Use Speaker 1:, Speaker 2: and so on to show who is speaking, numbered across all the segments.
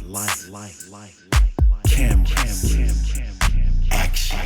Speaker 1: lights, cameras, action.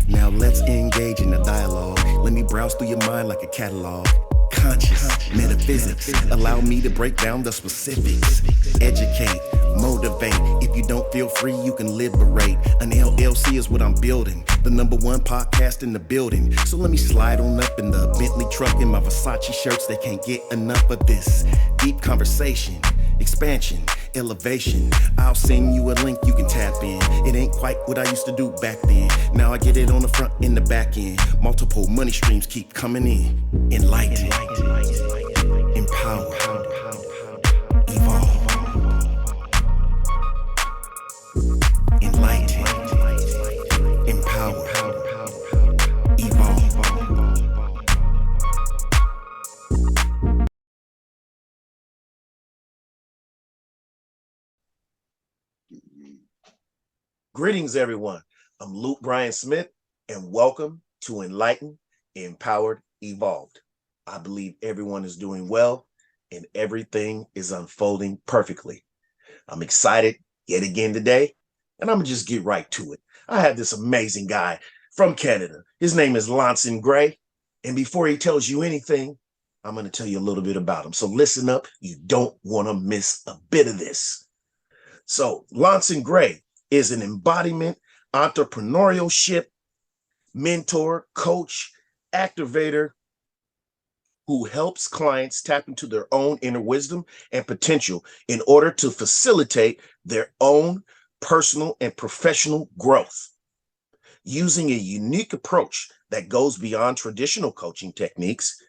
Speaker 1: Now let's engage in the dialogue. Let me browse through your mind like a catalog. Conscious metaphysics, allow me to break down the specifics. Educate, motivate. If you don't feel free, you can liberate. An LLC is what I'm building, the #1 podcast in the building. So let me slide on up in the Bentley truck in my Versace shirts. They can't get enough of this deep conversation, expansion, elevation. I'll send you a link you can tap in. It ain't quite what I used to do back then. Now I get it on the front and the back end. Multiple money streams keep coming in. Enlighten, empower, evolve. Enlighten, empower, evolve.
Speaker 2: Greetings, everyone. I'm Luke Bryan Smith, and welcome to Enlightened, Empowered, Evolved. I believe everyone is doing well, and everything is unfolding perfectly. I'm excited yet again today, and I'm gonna just get right to it. I have this amazing guy from Canada. His name is Loncen Gray, and before he tells you anything, I'm gonna tell you a little bit about him. So listen up, you don't wanna miss a bit of this. So Loncen Gray is an embodiment, entrepreneurship, mentor, coach, activator who helps clients tap into their own inner wisdom and potential in order to facilitate their own personal and professional growth. Using a unique approach that goes beyond traditional coaching techniques,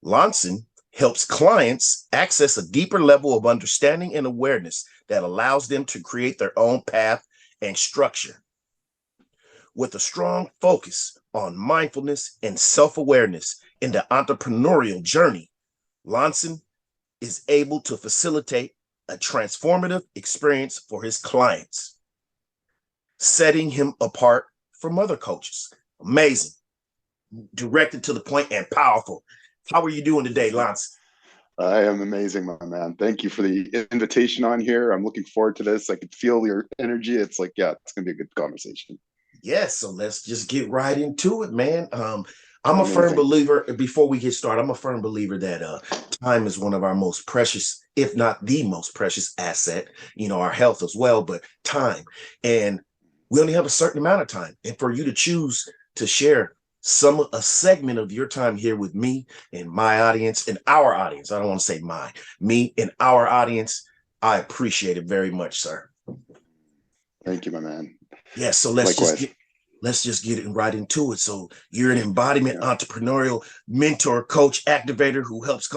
Speaker 2: Loncen helps clients access a deeper level of understanding and awareness that allows them to create their own path and structure. With a strong focus on mindfulness and self-awareness in the entrepreneurial journey, Loncen is able to facilitate a transformative experience for his clients, setting him apart from other coaches. Amazing, directed to the point, and powerful. How are you doing today, Loncen?
Speaker 3: I am amazing, my man. Thank you for the invitation on here. I'm looking forward to this. I could feel your energy. It's like, yeah, it's going to be a good conversation.
Speaker 2: Yes, so let's just get right into it, man. I'm a firm believer, before we get started, I'm a firm believer that time is one of our most precious, if not the most precious asset, our health as well, but time. And we only have a certain amount of time. And for you to choose to share a segment of your time here with me and my audience and our audience, I don't want to say me and our audience, I appreciate it very much, sir.
Speaker 3: Thank you, my man.
Speaker 2: Yeah, so let's just get it right into it. So you're an embodiment, entrepreneurial mentor, coach, activator who helps.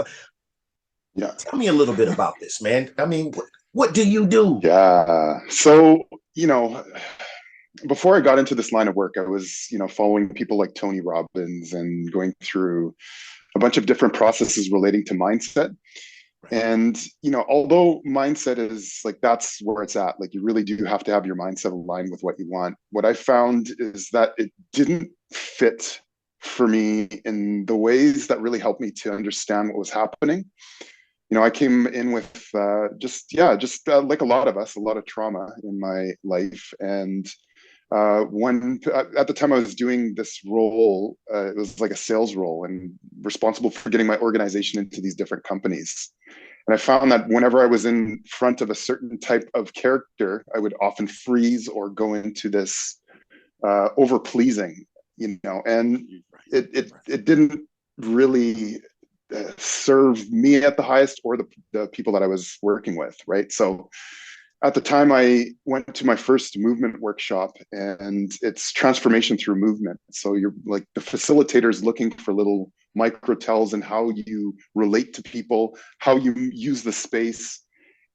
Speaker 3: Yeah.
Speaker 2: Tell me a little bit about this, man. I mean, what do you do?
Speaker 3: Yeah. So, before I got into this line of work, I was, following people like Tony Robbins and going through a bunch of different processes relating to mindset. And, although mindset is like, that's where it's at, like you really do have to have your mindset aligned with what you want. What I found is that it didn't fit for me in the ways that really helped me to understand what was happening. I came in with just like a lot of us, a lot of trauma in my life. And at the time I was doing this role, it was like a sales role and responsible for getting my organization into these different companies. And I found that whenever I was in front of a certain type of character, I would often freeze or go into this over pleasing, and it didn't really serve me at the highest or the people that I was working with, right? So at the time, I went to my first movement workshop, and it's transformation through movement. So you're like, the facilitator is looking for little micro tells and how you relate to people, how you use the space.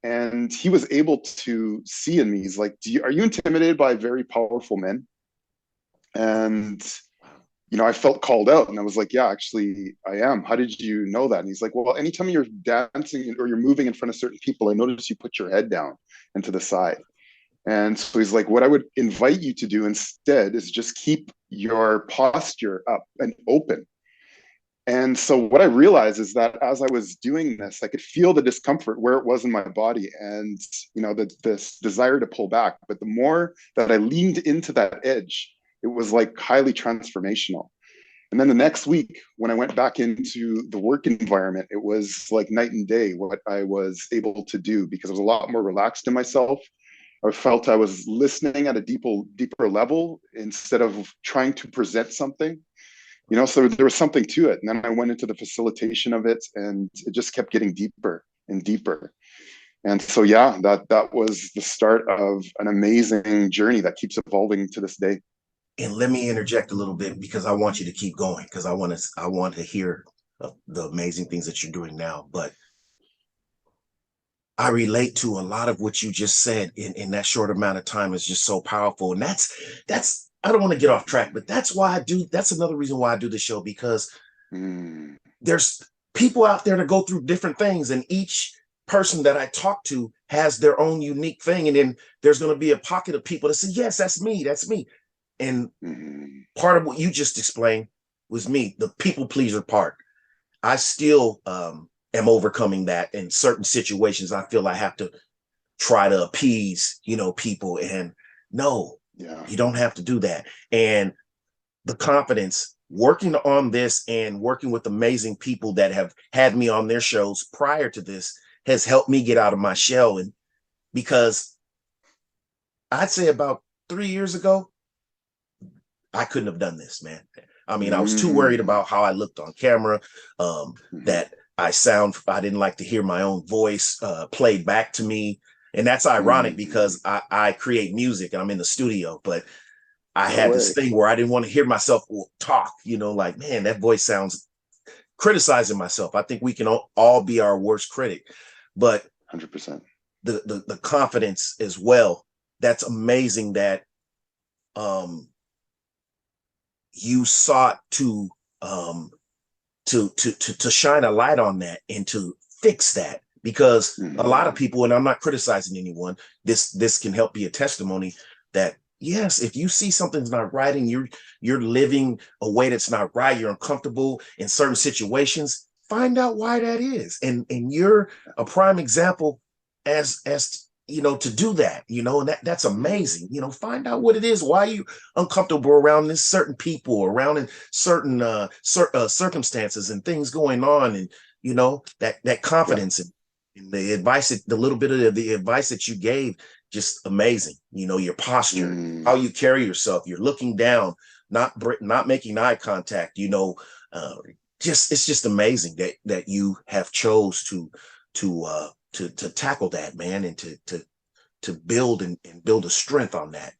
Speaker 3: And he was able to see in me, he's like, are you intimidated by very powerful men? And I felt called out, and I was like, yeah, actually I am. How did you know that? And he's like, well, anytime you're dancing or you're moving in front of certain people, I notice you put your head down and to the side. And so he's like, what I would invite you to do instead is just keep your posture up and open. And so what I realized is that as I was doing this, I could feel the discomfort where it was in my body, and this desire to pull back. But the more that I leaned into that edge, it was like highly transformational. And then the next week, when I went back into the work environment, it was like night and day what I was able to do, because I was a lot more relaxed in myself. I felt I was listening at a deeper level instead of trying to present something. So there was something to it. And then I went into the facilitation of it, and it just kept getting deeper and deeper. And so, yeah, that was the start of an amazing journey that keeps evolving to this day.
Speaker 2: And let me interject a little bit, because I want you to keep going, because I want to hear the amazing things that you're doing now. But I relate to a lot of what you just said in that short amount of time. Is just so powerful. And that's I don't want to get off track, but that's another reason why I do the show, because there's people out there that go through different things, and each person that I talk to has their own unique thing. And then there's going to be a pocket of people that say, yes, that's me. And part of what you just explained was me, the people pleaser part. I still am overcoming that in certain situations. I feel I have to try to appease, people. And no, you don't have to do that. And the confidence, working on this and working with amazing people that have had me on their shows prior to this, has helped me get out of my shell. And because I'd say about 3 years ago, I couldn't have done this, man. I mean, I was too worried about how I looked on camera, that I didn't like to hear my own voice played back to me. And that's ironic, because I create music and I'm in the studio, but I had this thing where I didn't want to hear myself talk, like, man, that voice sounds, criticizing myself. I think we can all be our worst critic, but
Speaker 3: 100%.
Speaker 2: The confidence as well. That's amazing that you sought to shine a light on that and to fix that, because a lot of people, and I'm not criticizing anyone, this can help be a testimony that yes, if you see something's not right and you're living a way that's not right, you're uncomfortable in certain situations, find out why that is. And you're a prime example as to do that, and that's amazing. Find out what it is, why you uncomfortable around this certain people, around in certain circumstances and things going on, and that confidence and the advice, the little bit of the advice that you gave, just amazing. Your posture, how you carry yourself, you're looking down, not making eye contact, it's just amazing that you have chose to tackle that, man, and to build and build a strength on that.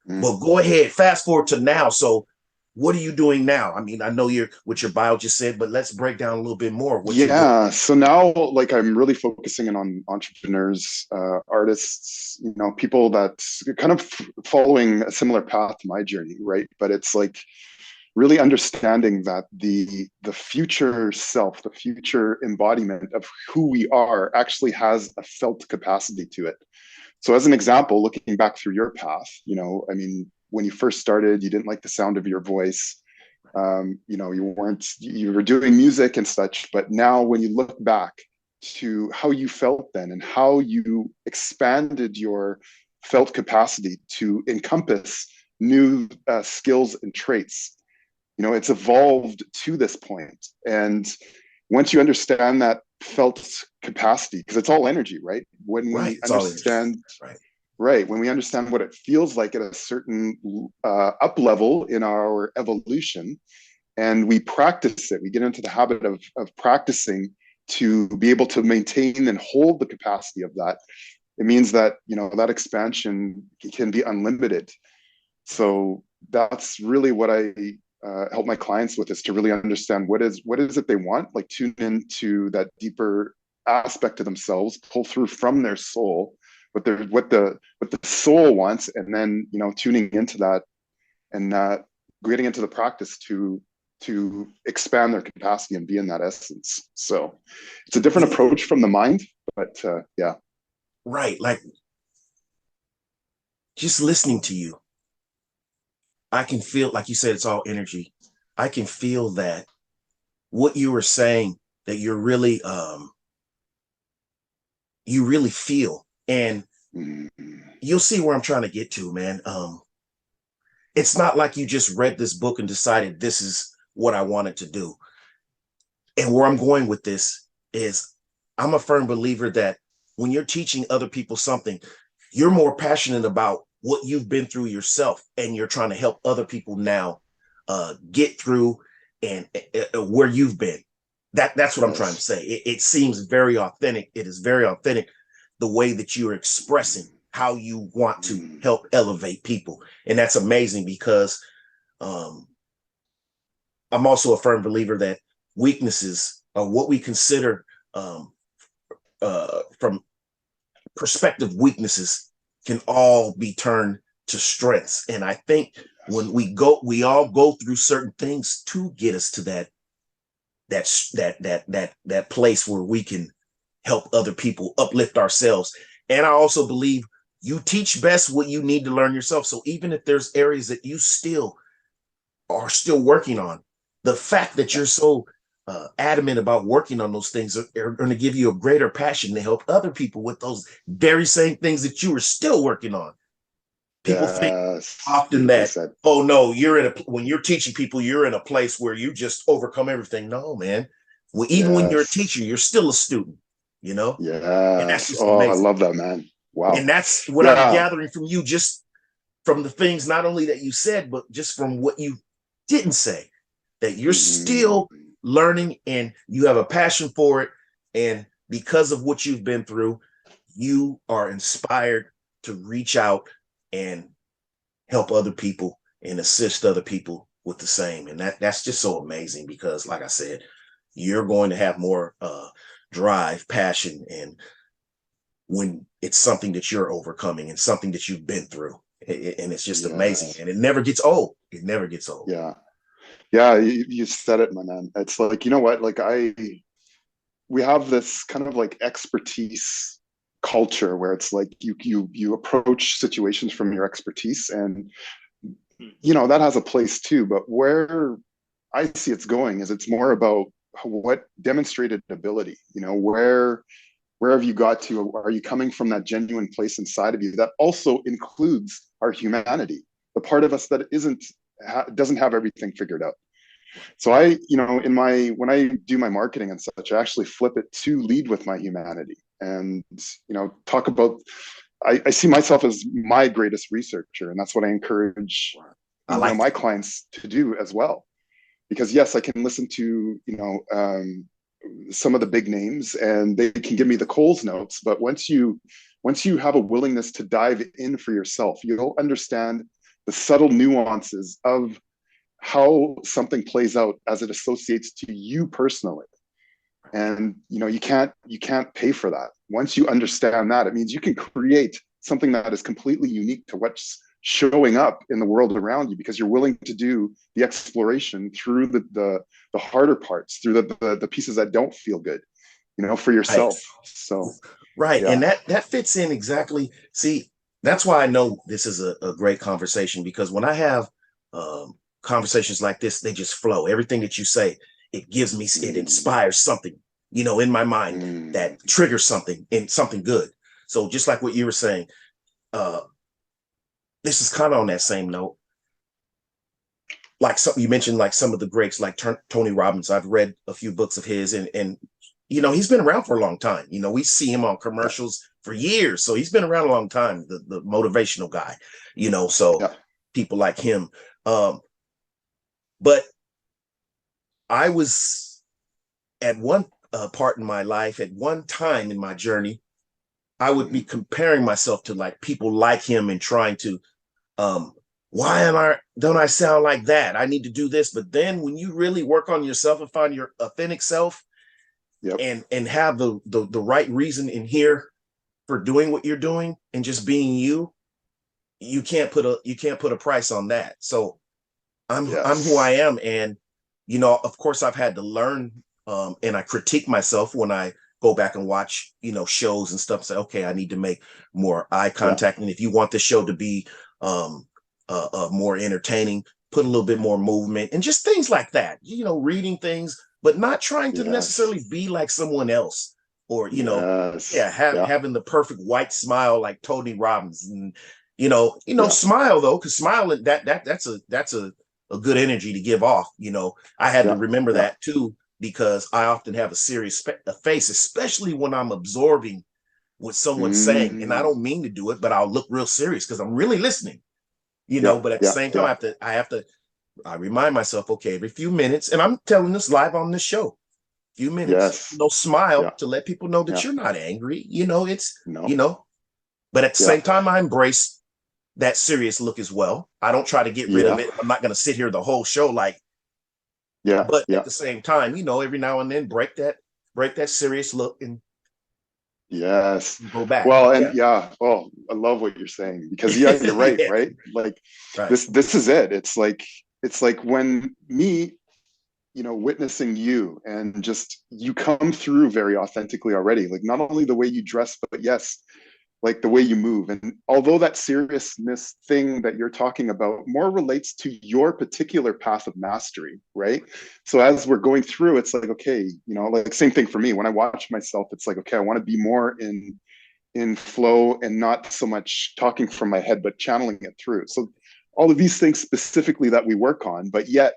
Speaker 2: Well, go ahead, fast forward to now. So what are you doing now? I mean, I know you're what your bio just said, but let's break down a little bit more.
Speaker 3: So now, like, I'm really focusing in on entrepreneurs, artists, people that kind of following a similar path to my journey, right? But it's like really understanding that the future self, the future embodiment of who we are, actually has a felt capacity to it. So as an example, looking back through your path, I mean, when you first started, you didn't like the sound of your voice. You were doing music and such, but now when you look back to how you felt then and how you expanded your felt capacity to encompass new skills and traits, it's evolved to this point. And once you understand that felt capacity, because it's all energy, right? When we understand, right, when we understand what it feels like at a certain up level in our evolution, and we practice it, we get into the habit of practicing to be able to maintain and hold the capacity of that. It means that that expansion can be unlimited. So that's really what I help my clients with, is to really understand what is it they want, like tune into that deeper aspect of themselves, pull through from their soul what the soul wants, and then tuning into that and getting into the practice to expand their capacity and be in that essence. So it's a different approach from the mind, but
Speaker 2: right, like just listening to you, I can feel, like you said, it's all energy. I can feel that what you were saying, that you're really you really feel, and you'll see where I'm trying to get to, man. It's not like you just read this book and decided this is what I wanted to do. And where I'm going with this is, I'm a firm believer that when you're teaching other people something, you're more passionate about what you've been through yourself, and you're trying to help other people now get through and where you've been. That's what I'm trying to say. It seems very authentic. It is very authentic, the way that you're expressing how you want to help elevate people. And that's amazing, because I'm also a firm believer that weaknesses, are what we consider from perspective weaknesses, can all be turned to strengths. And I think when we all go through certain things to get us to that place where we can help other people, uplift ourselves. And I also believe you teach best what you need to learn yourself. So even if there's areas that you are still working on, the fact that you're so adamant about working on those things are going to give you a greater passion to help other people with those very same things that you are still working on. People think often that, oh no, when you're teaching people, you're in a place where you just overcome everything. No, man. Well, even when you're a teacher, you're still a student, you know?
Speaker 3: Yeah.
Speaker 2: And that's just
Speaker 3: amazing.
Speaker 2: I
Speaker 3: love that, man. Wow.
Speaker 2: And that's what I'm gathering from you, just from the things not only that you said, but just from what you didn't say, that you're still learning and you have a passion for it. And because of what you've been through, you are inspired to reach out and help other people and assist other people with the same. And that's just so amazing, because like I said, you're going to have more drive, passion, and when it's something that you're overcoming and something that you've been through, and it's just amazing, and it never gets old. It never gets old.
Speaker 3: Yeah, you said it, my man. It's like, you know what, like we have this kind of like expertise culture where it's like you approach situations from your expertise, and you know that has a place too, but where I see it's going is it's more about what demonstrated ability, you know, where have you got to? Are you coming from that genuine place inside of you that also includes our humanity, the part of us that doesn't have everything figured out? So you know, when I do my marketing and such, I actually flip it to lead with my humanity, and you know, talk about. I see myself as my greatest researcher, and that's what I encourage my clients to do as well. Because yes, I can listen to some of the big names, and they can give me the Coles notes. But once you have a willingness to dive in for yourself, you'll understand the subtle nuances of how something plays out as it associates to you personally. And you know, you can't pay for that. Once you understand that, it means you can create something that is completely unique to what's showing up in the world around you, because you're willing to do the exploration through the harder parts, through the pieces that don't feel good, you know, for yourself. Right. So
Speaker 2: right. Yeah. And that fits in exactly. See, that's why I know this is a great conversation, because when I have conversations like this, they just flow. Everything that you say, it gives me, it inspires something, you know, in my mind that triggers something, and something good. So just like what you were saying, this is kind of on that same note. Like you mentioned, like some of the greats, like Tony Robbins. I've read a few books of his, and you know, he's been around for a long time. You know, we see him on commercials for years, so he's been around a long time. The motivational guy, you know. So people like him. But I was at one part in my life, at one time in my journey, I would be comparing myself to like people like him and trying to, don't I sound like that? I need to do this. But then when you really work on yourself and find your authentic self, and have the right reason in here for doing what you're doing and just being you, you can't put a price on that. So I'm who I am. And, you know, of course I've had to learn, and I critique myself when I go back and watch, you know, shows and stuff, say, okay, I need to make more eye contact. And if you want the show to be more entertaining, put a little bit more movement and just things like that, you know, reading things but not trying to
Speaker 3: Yes.
Speaker 2: necessarily be like someone else, or
Speaker 3: Yes. Yeah.
Speaker 2: having the perfect white smile like Tony Robbins, and
Speaker 3: Yeah.
Speaker 2: smile though, because smiling that's a good energy to give off. I had to
Speaker 3: Yeah.
Speaker 2: remember
Speaker 3: Yeah.
Speaker 2: that too, because I often have a serious face, especially when I'm absorbing what someone's saying, and I
Speaker 3: Mm.
Speaker 2: don't mean to do it, but I'll look real serious because I'm really listening.
Speaker 3: Yeah.
Speaker 2: But at the
Speaker 3: Yeah.
Speaker 2: same time,
Speaker 3: Yeah.
Speaker 2: I remind myself, okay, every few minutes, and I'm telling this live on this show, few minutes,
Speaker 3: Yes.
Speaker 2: smile
Speaker 3: Yeah.
Speaker 2: to let people know that
Speaker 3: Yeah.
Speaker 2: you're not angry. It's,
Speaker 3: No.
Speaker 2: but at the
Speaker 3: Yeah.
Speaker 2: same time, I embrace that serious look as well. I don't try to get rid of
Speaker 3: Yeah.
Speaker 2: it. I'm not going to sit here the whole show
Speaker 3: Yeah.
Speaker 2: but at
Speaker 3: Yeah.
Speaker 2: the same time, every now and then break that serious look and
Speaker 3: Yes.
Speaker 2: go back.
Speaker 3: Well, and
Speaker 2: Yeah.
Speaker 3: yeah, well, I love what you're saying because yeah, you're right,
Speaker 2: Yeah.
Speaker 3: right? Like
Speaker 2: Right.
Speaker 3: this is it. It's like when me, witnessing you and just you come through very authentically already. Like not only the way you dress, but yes, like the way you move. And although that seriousness thing that you're talking about more relates to your particular path of mastery, right? So as we're going through, it's like, okay, like same thing for me. When I watch myself, it's like, okay, I want to be more in flow and not so much talking from my head, but channeling it through. So all of these things specifically that we work on, but yet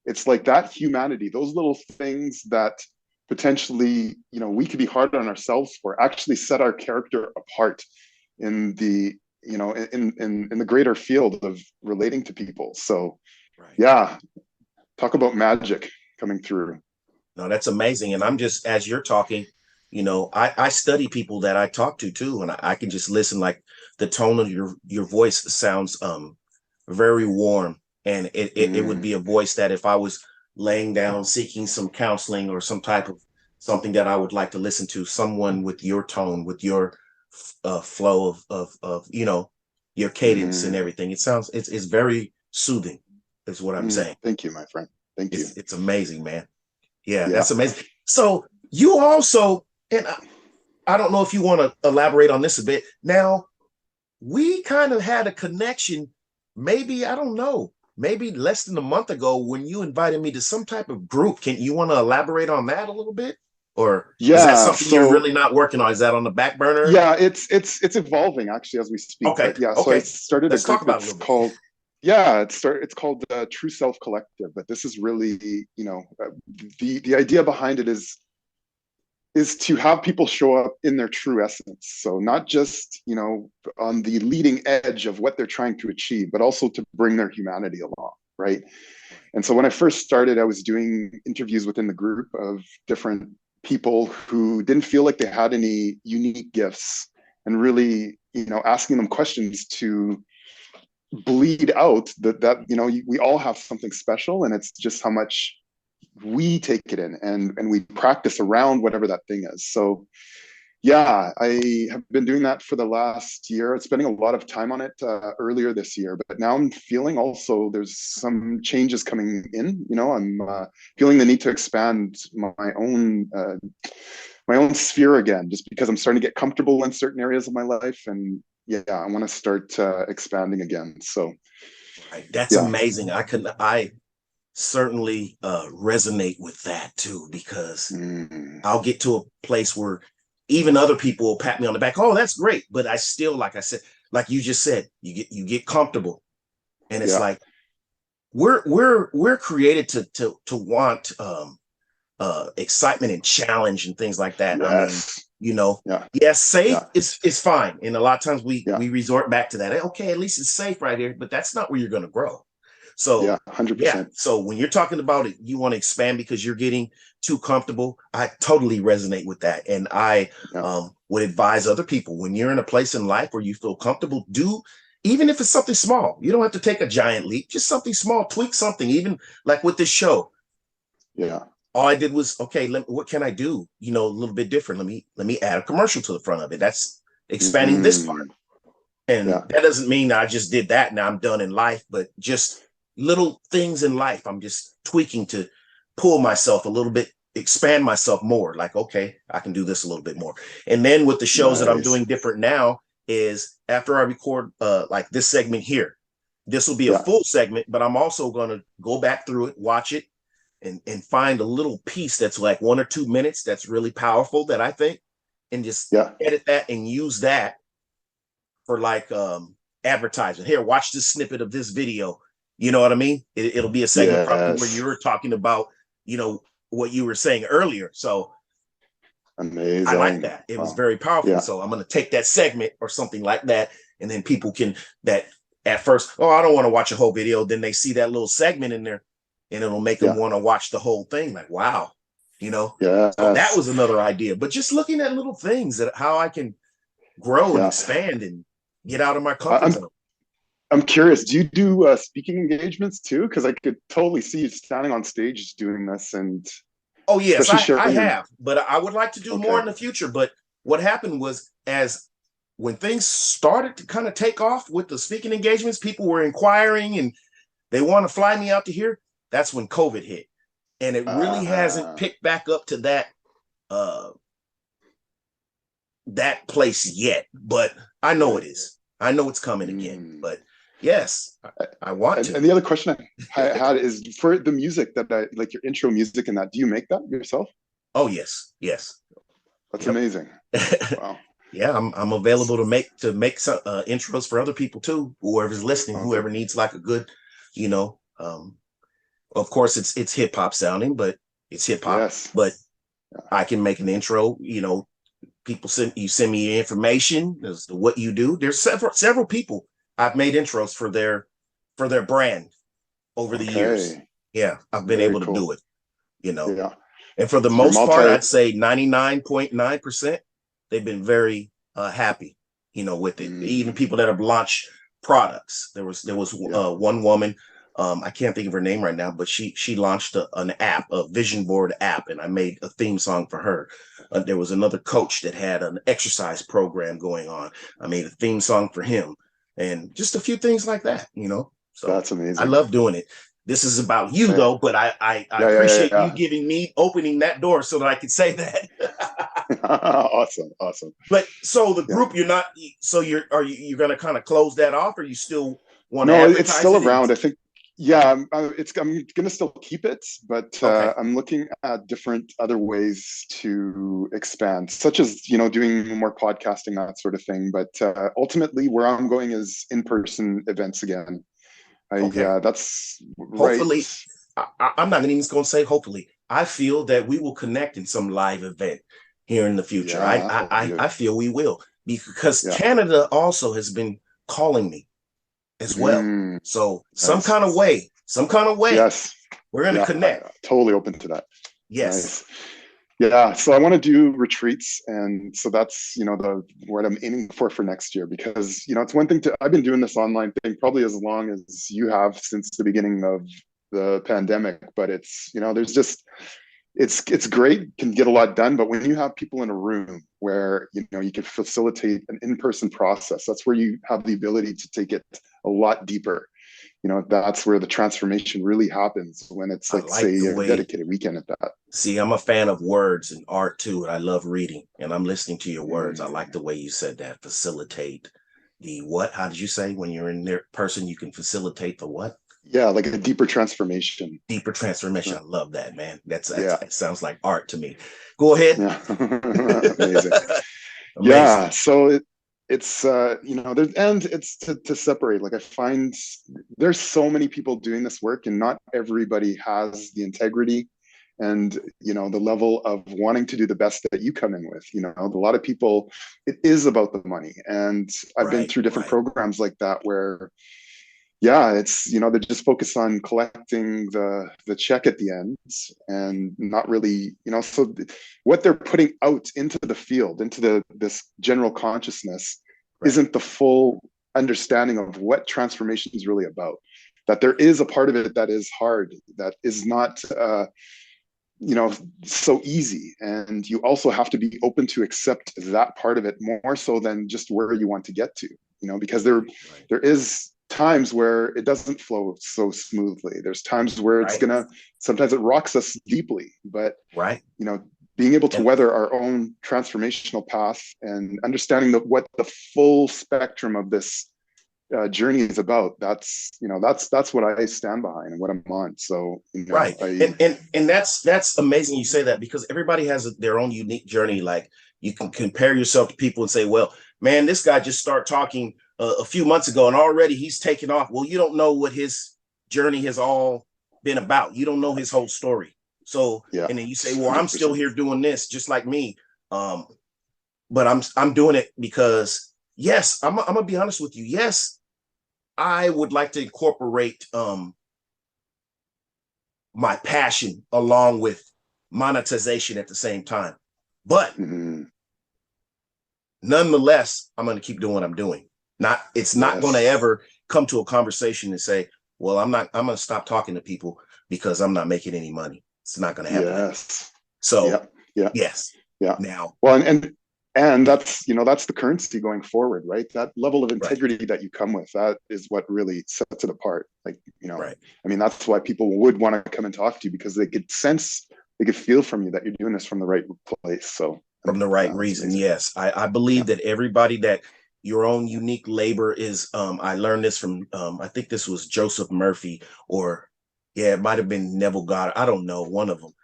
Speaker 3: it's like that humanity, those little things that potentially, we could be hard on ourselves for actually set our character apart in the, in the greater field of relating to people. So
Speaker 2: Right.
Speaker 3: yeah, talk about magic coming through.
Speaker 2: No, that's amazing. And I'm just, as you're talking, I study people that I talk to too, and I can just listen. Like the tone of your voice sounds very warm, and it would be a voice that if I was laying down seeking some counseling or some type of something that I would like to listen to, someone with your tone, with your flow of your cadence and everything. It's very soothing, is what I'm saying.
Speaker 3: Thank you, my friend. Thank you.
Speaker 2: It's amazing, man. Yeah,
Speaker 3: Yeah.
Speaker 2: that's amazing. So you also, and I don't know if you want to elaborate on this a bit. Now, we kind of had a connection, maybe, I don't know, maybe less than a month ago when you invited me to some type of group. Can you want to elaborate on that a little bit? Or is that
Speaker 3: Yeah.
Speaker 2: something you're
Speaker 3: So
Speaker 2: really not working on? Is that on the back burner?
Speaker 3: yeah, it's evolving actually as we speak.
Speaker 2: Okay.
Speaker 3: But yeah, so I
Speaker 2: Okay.
Speaker 3: started a
Speaker 2: Let's talk
Speaker 3: group.
Speaker 2: about it a
Speaker 3: It's
Speaker 2: little bit.
Speaker 3: called yeah, it's called True Self Collective. But this is really the idea behind it is to have people show up in their true essence. So not just on the leading edge of what they're trying to achieve, but also to bring their humanity along, right? And so when I first started, I was doing interviews within the group of different people who didn't feel like they had any unique gifts, and really, asking them questions to bleed out that we all have something special, and it's just how much we take it in and we practice around whatever that thing is. So yeah, I have been doing that for the last year, spending a lot of time on it earlier this year. But now I'm feeling also there's some changes coming in. I'm feeling the need to expand my own sphere again, just because I'm starting to get comfortable in certain areas of my life, and yeah, I want to start expanding again. So
Speaker 2: Right. That's
Speaker 3: yeah.
Speaker 2: amazing. I certainly resonate with that too, because I'll get to a place where even other people will pat me on the back. Oh, that's great. But I still, like I said, like you just said, you get comfortable. And it's
Speaker 3: Yeah.
Speaker 2: like we're created to want excitement and challenge and things like that. I mean,
Speaker 3: Yes. Yeah.
Speaker 2: yes, safe
Speaker 3: Yeah.
Speaker 2: is fine. And a lot of times we
Speaker 3: Yeah.
Speaker 2: resort back to that. Okay, at least it's safe right here, but that's not where you're gonna grow. So
Speaker 3: Yeah. 100%.
Speaker 2: yeah. So when you're talking about it, you want to expand because you're getting too comfortable. I totally resonate with that. And I
Speaker 3: Yeah.
Speaker 2: would advise other people, when you're in a place in life where you feel comfortable, do, even if it's something small. You don't have to take a giant leap, just something small, tweak something, even like with this show.
Speaker 3: Yeah.
Speaker 2: All I did was, okay, what can I do? A little bit different. Let me add a commercial to the front of it. That's expanding this part. And
Speaker 3: Yeah.
Speaker 2: that doesn't mean I just did that, now I'm done in life, but just little things in life I'm just tweaking to pull myself a little bit, expand myself more. Like, okay, I can do this a little bit more. And then with the shows that I'm
Speaker 3: Nice.
Speaker 2: doing different now is after I record like this segment here, this will be a
Speaker 3: Yeah.
Speaker 2: full segment, but I'm also going to go back through it, watch it, and find a little piece that's like 1 or 2 minutes that's really powerful that I think, and just
Speaker 3: Yeah.
Speaker 2: edit that and use that for like advertisement. Here, watch this snippet of this video. You know what I mean? It'll be a segment probably where
Speaker 3: Yes.
Speaker 2: you're talking about, what you were saying earlier. So
Speaker 3: Amazing.
Speaker 2: I like that. It was very powerful.
Speaker 3: Yeah.
Speaker 2: So I'm going to take that segment or something like that. And then people can, that at first, oh, I don't want to watch a whole video. Then they see that little segment in there and it'll make them want to watch the whole thing. Like, wow,
Speaker 3: Yeah.
Speaker 2: So that was another idea. But just looking at little things that how I can grow and expand and get out of my comfort zone.
Speaker 3: I'm curious, do you do speaking engagements too? Because I could totally see you standing on stage doing this. And
Speaker 2: oh yes, I have, but I would like to do more in the future. But what happened was, when things started to kind of take off with the speaking engagements, people were inquiring and they want to fly me out to here. That's when COVID hit, and it really hasn't picked back up to that place yet. But I know it is. I know it's coming again. But yes, I want to.
Speaker 3: And the other question I had is for the music that like your intro music and that. Do you make that yourself?
Speaker 2: Oh yes.
Speaker 3: That's amazing. Wow.
Speaker 2: Yeah, I'm available to make some intros for other people too. Whoever's listening, whoever needs like a good, of course it's hip hop sounding, but it's hip hop.
Speaker 3: Yes.
Speaker 2: But I can make an intro. People send me information as to what you do. There's several people I've made intros for their brand over the years. Yeah, I've been able to do it.
Speaker 3: Yeah.
Speaker 2: And for the most part, I'd say 99.9%, they've been very happy, with it. Even people that have launched products. There was one woman, I can't think of her name right now, but she launched an app, a vision board app, and I made a theme song for her. There was another coach that had an exercise program going on. I made a theme song for him, and just a few things like that, So
Speaker 3: that's amazing.
Speaker 2: I love doing it. This is about you though, but I appreciate you opening that door so that I could say that.
Speaker 3: Awesome.
Speaker 2: But so the group, are you going to kind of close that off, or you still want to?
Speaker 3: No, it's still around. I think. Yeah, I'm going to still keep it, but I'm looking at different other ways to expand, such as doing more podcasting, that sort of thing. But ultimately, where I'm going is in-person events again. That's
Speaker 2: hopefully.
Speaker 3: Right.
Speaker 2: I'm not even going to say hopefully. I feel that we will connect in some live event here in the future. I feel we will, because Canada also has been calling me as well. So some kind of way,
Speaker 3: yes,
Speaker 2: we're going to connect.
Speaker 3: Totally open to that.
Speaker 2: Yes.
Speaker 3: Nice. Yeah, so I want to do retreats, and so that's the what I'm aiming for next year, because it's one thing I've been doing this online thing probably as long as you have, since the beginning of the pandemic, but it's there's just it's great, can get a lot done, but when you have people in a room where you can facilitate an in-person process, that's where you have the ability to take it a lot deeper. That's where the transformation really happens, when it's like say a dedicated weekend at that.
Speaker 2: See, I'm a fan of words and art too, and I love reading, and I'm listening to your words. I like the way you said that. Facilitate the what? How did you say when you're in there person, you can facilitate the what?
Speaker 3: Yeah, like a deeper transformation.
Speaker 2: Deeper transformation. I love that, man. It sounds like art to me. Go ahead.
Speaker 3: Yeah. Amazing. Yeah. So it's it's to separate. Like, I find there's so many people doing this work, and not everybody has the integrity and the level of wanting to do the best that you come in with. A lot of people, it is about the money, and I've been through different programs like that where it's they're just focused on collecting the check at the end, and not really so what they're putting out into the field, into this general consciousness, isn't the full understanding of what transformation is really about. That there is a part of it that is hard, that is not so easy, and you also have to be open to accept that part of it more so than just where you want to get to, because there is times where it doesn't flow so smoothly. There's times where it's sometimes it rocks us deeply, but being able to weather our own transformational path and understanding what the full spectrum of this journey is about. That's what I stand behind and what I'm on. So,
Speaker 2: Right. And that's amazing you say that, because everybody has their own unique journey. Like, you can compare yourself to people and say, well, man, this guy just started talking a few months ago and already he's taken off. Well, you don't know what his journey has all been about. You don't know his whole story. So,
Speaker 3: yeah,
Speaker 2: and then you say, well, I'm
Speaker 3: 100%.
Speaker 2: still here doing this just like me. But I'm doing it because, yes, I'm gonna be honest with you. Yes, I would like to incorporate my passion along with monetization at the same time. But nonetheless, I'm going to keep doing what I'm doing. It's not going to ever come to a conversation and say, well, I'm going to stop talking to people because I'm not making any money. It's not going to happen.
Speaker 3: Yes.
Speaker 2: So,
Speaker 3: yeah.
Speaker 2: Yes.
Speaker 3: Yeah.
Speaker 2: Now,
Speaker 3: well, and that's, that's the currency going forward, right? That level of integrity
Speaker 2: right.
Speaker 3: that you come with, that is what really sets it apart. Like,
Speaker 2: right.
Speaker 3: I mean, that's why people would want to come and talk to you, because they could feel from you that you're doing this from the right place. So,
Speaker 2: from the right reason. Yes. I believe that everybody, that your own unique labor is, I learned this from, I think this was Joseph Murphy, or it might've been Neville Goddard. I don't know. One of them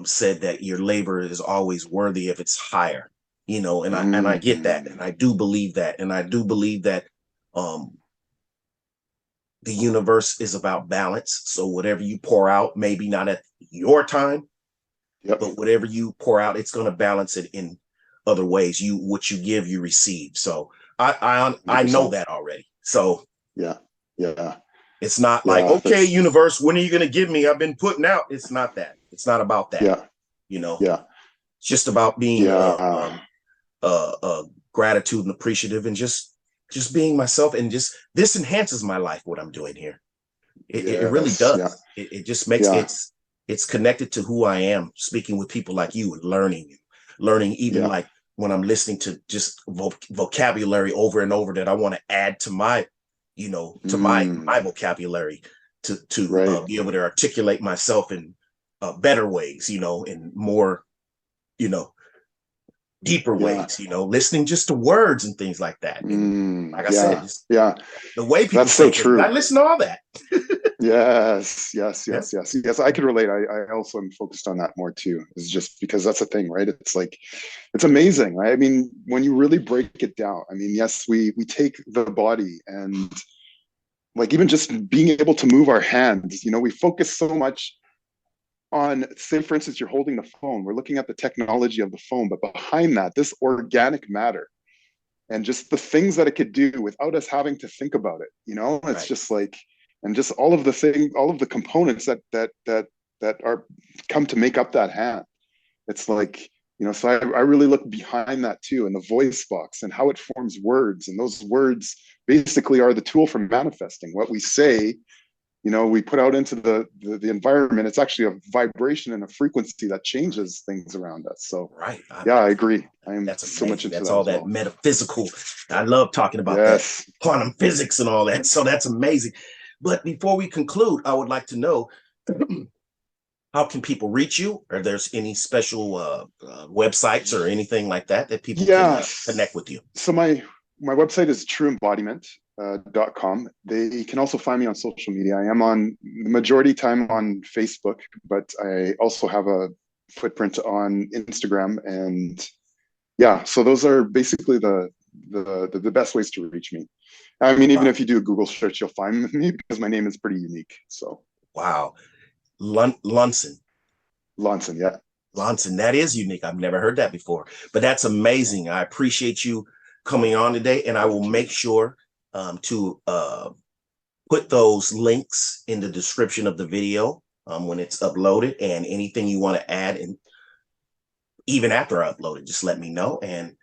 Speaker 2: said that your labor is always worthy if it's higher, and I get that. And I do believe that. And I do believe that, the universe is about balance. So whatever you pour out, maybe not at your time, but whatever you pour out, it's going to balance it in other ways. What you give, you receive. So I know that already. So
Speaker 3: yeah.
Speaker 2: It's not like, okay, universe, when are you going to give me? I've been putting out. It's not that. It's not about that.
Speaker 3: Yeah.
Speaker 2: It's just about being gratitude and appreciative, and just being myself, and just, this enhances my life, what I'm doing here. It really does. Yeah. It just makes it's connected to who I am, speaking with people like you and learning even like when I'm listening to just vocabulary over and over that I want to add to my, to my vocabulary to be able to articulate myself in better ways, in more, deeper ways, listening just to words and things like that. And like I said, the way people
Speaker 3: that's so
Speaker 2: think,
Speaker 3: true.
Speaker 2: I listen to all that.
Speaker 3: Yes. I could relate. I also am focused on that more too. It's just because that's the thing, right? It's like, it's amazing, right? I mean, when you really break it down, I mean, yes, we take the body, and like, even just being able to move our hands, we focus so much on, say, for instance, you're holding the phone, we're looking at the technology of the phone, but behind that, this organic matter and just the things that it could do without us having to think about it, it's just like, and just all of the components that are come to make up that hand. It's like, so I really look behind that too, and the voice box and how it forms words, and those words basically are the tool for manifesting what we say. We put out into the environment. It's actually a vibration and a frequency that changes things around us. So I agree.
Speaker 2: That's so much into that's all that metaphysical. I love talking about that quantum physics and all that. So that's amazing. But before we conclude, I would like to know, how can people reach you? Are there's any special websites or anything like that people can connect with you?
Speaker 3: So my website is trueembodiment.com. They can also find me on social media. I am on the majority time on Facebook, but I also have a footprint on Instagram. And so those are basically the best ways to reach me. I mean, even if you do a Google search, you'll find me, because my name is pretty unique. So
Speaker 2: Loncen.
Speaker 3: Yeah.
Speaker 2: Loncen, that is unique. I've never heard that before, but that's amazing. I appreciate you coming on today, and I will make sure to put those links in the description of the video when it's uploaded, and anything you want to add, and even after I upload it, just let me know. And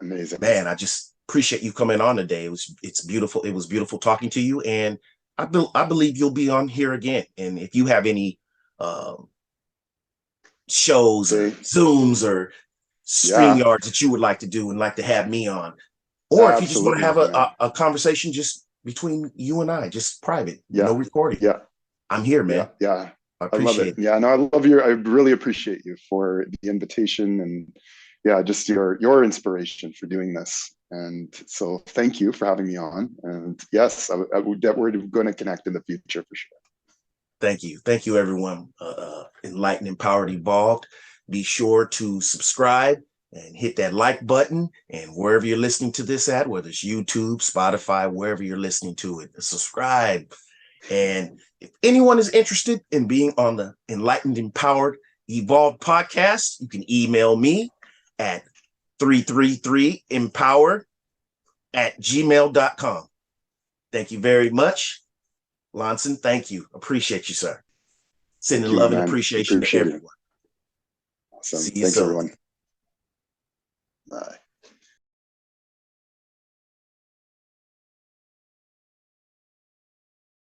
Speaker 3: amazing,
Speaker 2: man, I just appreciate you coming on today. It's beautiful. It was beautiful talking to you, and I believe you'll be on here again. And if you have any shows or Zooms or StreamYards that you would like to do and like to have me on, or if you just want to have a conversation just between you and I, just private, no recording. I'm here, man.
Speaker 3: I
Speaker 2: appreciate it.
Speaker 3: Yeah, no, I really appreciate you for the invitation, and just your inspiration for doing this. And so thank you for having me on. And yes, we're going to connect in the future for sure.
Speaker 2: Thank you. Thank you, everyone. Enlightened, Empowered, Evolved. Be sure to subscribe and hit that like button. And wherever you're listening to this at, whether it's YouTube, Spotify, wherever you're listening to it, subscribe. And if anyone is interested in being on the Enlightened, Empowered, Evolved podcast, you can email me at 333empowered@gmail.com. Thank you very much. Loncen, thank you. Appreciate you, sir. Sending love and appreciation to everyone.
Speaker 3: Awesome.
Speaker 2: See you
Speaker 3: Thanks,
Speaker 2: soon.
Speaker 3: everyone.